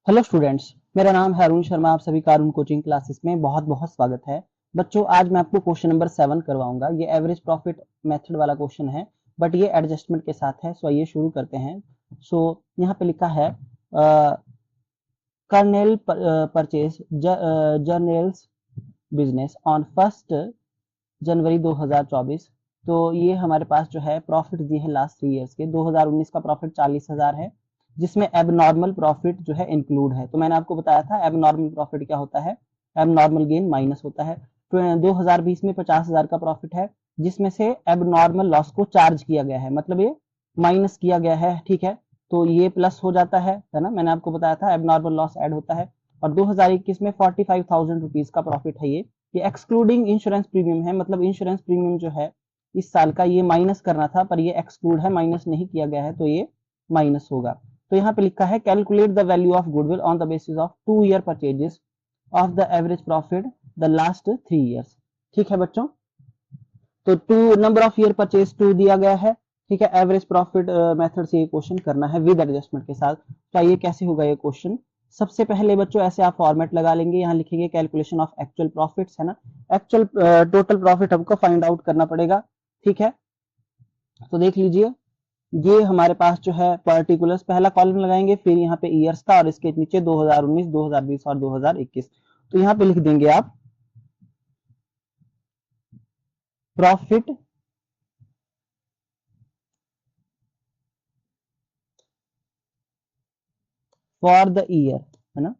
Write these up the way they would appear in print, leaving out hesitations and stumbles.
Hello students, मेरा नाम है अरुण शर्मा। आप सभी का अरुण कोचिंग क्लासेस में बहुत बहुत स्वागत है। बच्चों, आज मैं आपको क्वेश्चन नंबर 7 करवाऊंगा। ये एवरेज प्रॉफिट मेथड वाला क्वेश्चन है, बट ये एडजस्टमेंट के साथ है। सो आइए शुरू करते हैं। सो यहाँ पे लिखा है kernel purchase journals business on 1 जनवरी 2024। तो ये हमारे पास जो है प्रॉफिट दिए हैं लास्ट 3 ईयर्स के। 2019 का प्रॉफिट 40,000 है, जिसमें एबनॉर्मल प्रॉफिट जो है इंक्लूड है। तो मैंने आपको बताया था एबनॉर्मल प्रॉफिट क्या होता है, एबनॉर्मल गेन माइनस होता है। तो 2020 में 50,000 का प्रॉफिट है, जिसमें से एबनॉर्मल लॉस को चार्ज किया गया है, मतलब ये माइनस किया गया है। ठीक है, तो ये प्लस हो जाता है ना। मैंने आपको बताया था एबनॉर्मल लॉस ऐड होता है। और 2021 में 45,000 रुपीज का प्रॉफिट है। ये एक्सक्लूडिंग इंश्योरेंस प्रीमियम है, मतलब इंश्योरेंस प्रीमियम जो है इस साल का ये माइनस करना था, पर ये एक्सक्लूड है, माइनस नहीं किया गया है, तो ये माइनस होगा। तो यहाँ पे लिखा है calculate the value of goodwill on the basis of 2 year purchases of the average profit the last 3 years. ठीक है बच्चों, तो to number of year purchase 2 दिया गया है। ठीक है, एवरेज प्रॉफिट मेथड से ये क्वेश्चन करना है विद एडजस्टमेंट के साथ। तो ये कैसे होगा ये क्वेश्चन। सबसे पहले बच्चों ऐसे आप फॉर्मेट लगा लेंगे, यहाँ लिखेंगे कैलकुलेशन ऑफ एक्चुअल प्रॉफिट्स, है ना। एक्चुअल टोटल प्रॉफिट हमको फाइंड आउट करना पड़ेगा। ठीक है, तो देख लीजिए, ये हमारे पास जो है पर्टिकुलर्स पहला कॉलम लगाएंगे, फिर यहाँ पे ईयर्स का, और इसके नीचे 2019, 2020 और 2021। तो यहाँ पे लिख देंगे आप प्रॉफिट फॉर द ईयर, है ना।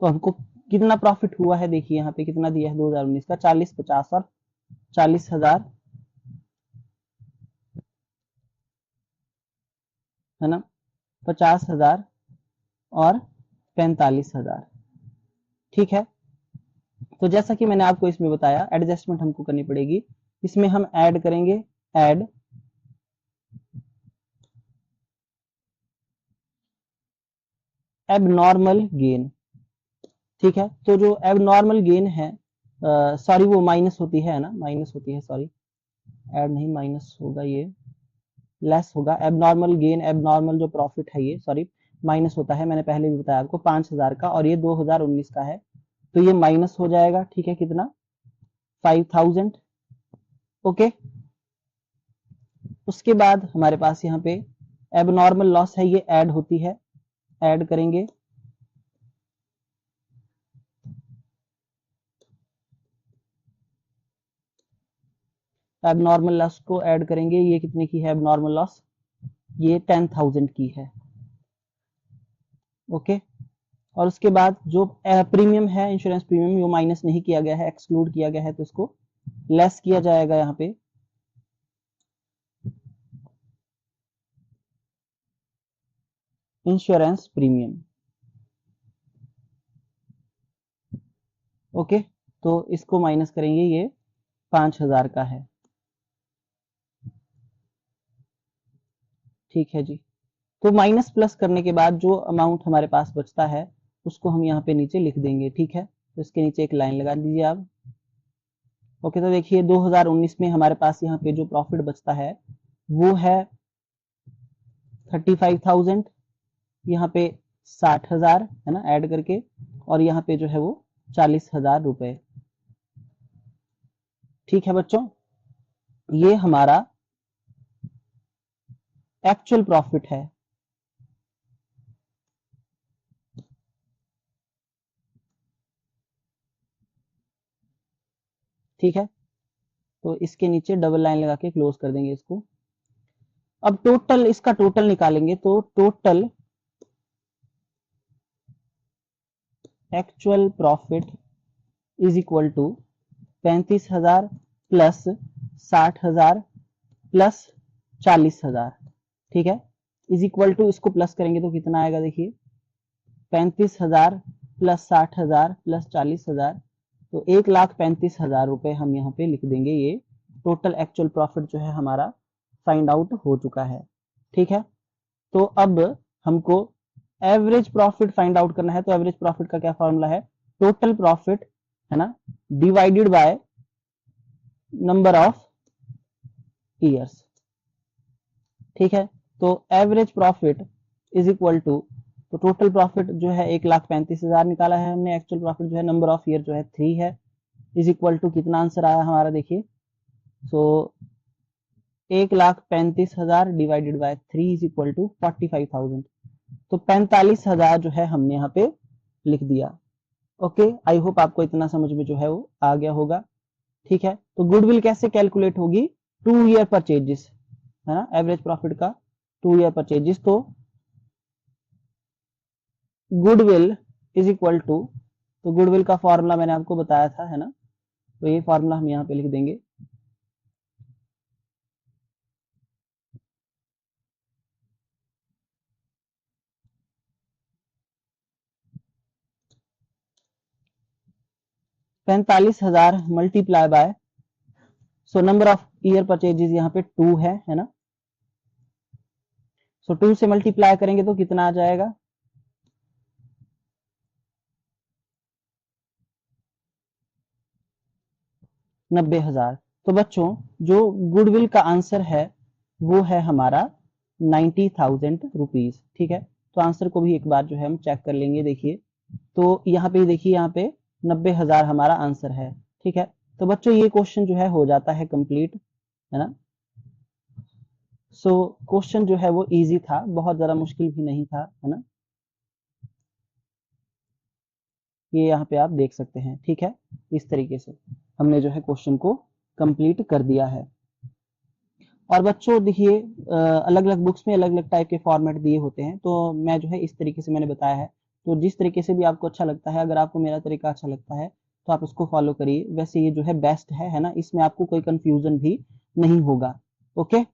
तो हमको कितना प्रॉफिट हुआ है, देखिए यहाँ पे कितना दिया है 2019 का, 40, 50 और 40,000, है ना। 50,000 और 45,000। ठीक है, तो जैसा कि मैंने आपको इसमें बताया एडजस्टमेंट हमको करनी पड़ेगी। इसमें हम ऐड करेंगे, ऐड एबनॉर्मल गेन। ठीक है, तो जो एबनॉर्मल गेन है, सॉरी वो माइनस होती है ना, माइनस होती है, सॉरी ऐड नहीं माइनस होगा, ये लेस होगा। एबनॉर्मल गेन, एबनॉर्मल जो प्रॉफिट है ये सॉरी माइनस होता है। मैंने पहले भी बताया आपको 5,000 का, और ये 2019 का है, तो ये माइनस हो जाएगा। ठीक है, कितना 5,000। ओके, उसके बाद हमारे पास यहाँ पे एबनॉर्मल लॉस है, ये ऐड होती है, ऐड करेंगे। एबनॉर्मल लॉस को ऐड करेंगे, ये कितने की है एबनॉर्मल लॉस, ये 10,000 की है। ओके, और उसके बाद जो प्रीमियम है, इंश्योरेंस प्रीमियम, वो माइनस नहीं किया गया है, एक्सक्लूड किया गया है, तो इसको लेस किया जाएगा यहाँ पे। Insurance premium. ओके, तो इसको माइनस करेंगे, ये 5,000 का है। ठीक है जी, तो माइनस प्लस करने के बाद जो अमाउंट हमारे पास बचता है उसको हम यहाँ पे नीचे लिख देंगे। ठीक है, तो इसके नीचे एक लाइन लगा दीजिए आप। ओके, तो देखिए 2019 में हमारे पास यहाँ पे जो प्रॉफिट बचता है वो है 35,000, यहाँ पे 60,000, है ना, ऐड करके, और यहाँ पे जो है वो 40,000 रुपए। ठीक है बच्चों, ये हमारा एक्चुअल प्रॉफिट है। ठीक है, तो इसके नीचे डबल लाइन लगा के क्लोज कर देंगे इसको। अब टोटल, इसका टोटल निकालेंगे, तो total actual profit is equal to 35,000 plus 60,000 plus 40,000। ठीक है, इज इक्वल टू, इसको प्लस करेंगे तो कितना आएगा, देखिए 35,000 प्लस 60,000 प्लस 40,000, तो 1,35,000 रुपए हम यहाँ पे लिख देंगे। ये टोटल एक्चुअल प्रॉफिट जो है हमारा फाइंड आउट हो चुका है। ठीक है, तो अब हमको एवरेज प्रॉफिट फाइंड आउट करना है। तो एवरेज प्रॉफिट का क्या फॉर्मूला है, टोटल प्रॉफिट, है ना, divided by number of years. ठीक है, तो average profit is equal to तो टोटल प्रॉफिट जो है 1,35,000 निकाला है हमने। एक्चुअल प्रॉफिट जो है नंबर ऑफ ईयर जो है 3 है, इज इक्वल टू कितना आंसर आया हमारा देखिए। So 1,35,000 divided by 3 is equal to 45,000। तो 45,000 जो है हमने यहाँ पे लिख दिया। ओके, आई होप आपको इतना समझ में जो है वो आ गया होगा। ठीक है, तो गुडविल कैसे कैलकुलेट होगी? 2 ईयर परचेजेस है ना, एवरेज प्रॉफिट का 2 ईयर परचेजेस। तो गुडविल इज इक्वल टू, तो गुडविल का फॉर्मूला मैंने आपको बताया था है ना, तो ये फॉर्मूला हम यहाँ पे लिख देंगे। $45,000 multiply by, so number of year purchases यहाँ पे 2 है ना। सो 2 से मल्टीप्लाई करेंगे तो कितना आ जाएगा? 90,000। तो बच्चों जो गुडविल का आंसर है वो है हमारा 90,000 रुपीज। ठीक है, तो आंसर को भी एक बार जो है हम चेक कर लेंगे। देखिए, तो यहाँ पे देखिए, यहाँ पे 90,000 हमारा आंसर है। ठीक है, तो बच्चों ये क्वेश्चन जो है हो जाता है कंप्लीट है ना। सो क्वेश्चन जो है वो इजी था, बहुत ज्यादा मुश्किल भी नहीं था है ना। ये यहाँ पे आप देख सकते हैं। ठीक है, इस तरीके से हमने जो है क्वेश्चन को कंप्लीट कर दिया है। और बच्चों देखिए, अलग अलग बुक्स में अलग अलग टाइप के फॉर्मेट दिए होते हैं, तो मैं जो है इस तरीके से मैंने बताया है। तो जिस तरीके से भी आपको अच्छा लगता है, अगर आपको मेरा तरीका अच्छा लगता है तो आप इसको फॉलो करिए। वैसे ये जो है बेस्ट है ना, इसमें आपको कोई कंफ्यूजन भी नहीं होगा। ओके,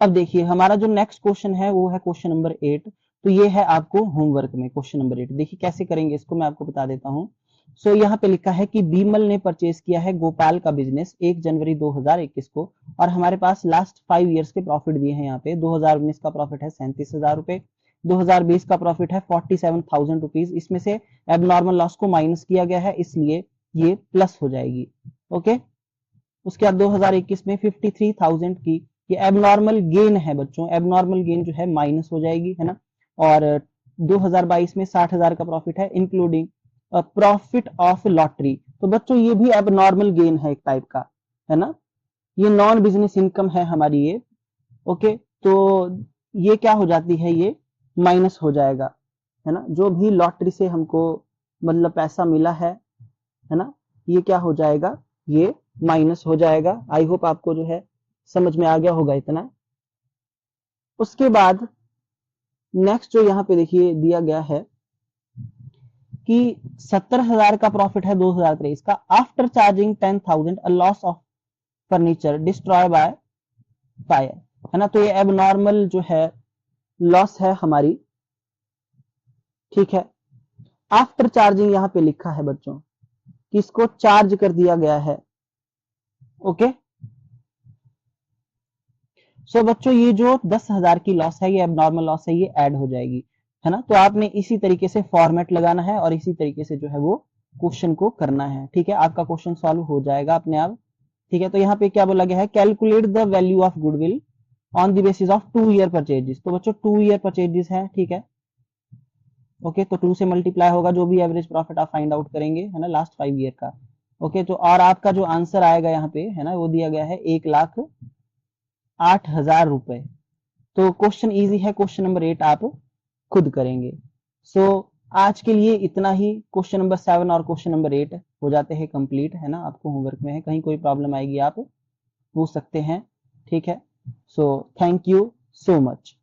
अब देखिए हमारा जो नेक्स्ट क्वेश्चन है वो है क्वेश्चन नंबर 8। तो ये है आपको होमवर्क में क्वेश्चन नंबर 8। देखिए कैसे करेंगे इसको, मैं आपको बता देता हूँ। सो यहाँ पे लिखा है कि बीमल ने परचेज किया है गोपाल का बिजनेस 1 जनवरी 2021 को, और हमारे पास लास्ट 5 ईयर्स के प्रॉफिट दिए हैं। यहाँ पे 2019 का प्रॉफिट है 37,000 रुपए, 2020 का प्रॉफिट है 47,000 रुपीज। इसमें से एबनॉर्मल लॉस को माइनस किया गया है, इसलिए ये प्लस हो जाएगी। ओके, उसके बाद 2021 में 53,000 की ये एबनॉर्मल गेन है बच्चों, एबनॉर्मल गेन जो है माइनस हो जाएगी है ना। और 2022 में 60,000 का प्रॉफिट है इंक्लूडिंग प्रॉफिट ऑफ लॉटरी। तो बच्चों ये भी एबनॉर्मल गेन है एक टाइप का है ना, ये नॉन बिजनेस इनकम है हमारी ये। ओके, तो ये क्या हो जाती है, ये माइनस हो जाएगा है ना। जो भी लॉटरी से हमको मतलब पैसा मिला है ना, ये क्या हो जाएगा, ये माइनस हो जाएगा। आई होप आपको जो है समझ में आ गया होगा इतना। उसके बाद नेक्स्ट जो यहाँ पे देखिए दिया गया है कि 70,000 का प्रॉफिट है 2023 का, after charging 10,000 a loss of furniture destroy by fire है ना। तो ये एबनॉर्मल जो है लॉस है हमारी। ठीक है, आफ्टर चार्जिंग यहाँ पे लिखा है बच्चों कि इसको चार्ज कर दिया गया है। ओके, सो बच्चों ये जो 10,000 की लॉस है, ये एबनॉर्मल लॉस है, ये ऐड हो जाएगी है ना। तो आपने इसी तरीके से फॉर्मेट लगाना है और इसी तरीके से जो है वो क्वेश्चन को करना है। ठीक है, आपका क्वेश्चन सॉल्व हो जाएगा अपने आप। ठीक है, तो यहाँ पे क्या बोला गया है, calculate the value of goodwill on the basis of 2 year purchases. तो बच्चों 2 ईयर परचेजेस है। ठीक है, ओके, तो 2 से मल्टीप्लाई होगा जो भी एवरेज प्रॉफिट आप फाइंड आउट करेंगे है ना लास्ट 5 ईयर का। ओके, तो और आपका जो आंसर आएगा यहाँ पे है ना, वो दिया गया है 1,08,000 रुपए। तो क्वेश्चन इजी है, क्वेश्चन नंबर 8 आप खुद करेंगे। सो आज के लिए इतना ही। क्वेश्चन नंबर 7 और क्वेश्चन नंबर 8 हो जाते हैं कंप्लीट है ना, आपको होमवर्क में है। कहीं कोई प्रॉब्लम आएगी आप पूछ सकते हैं। ठीक है, so thank you so much.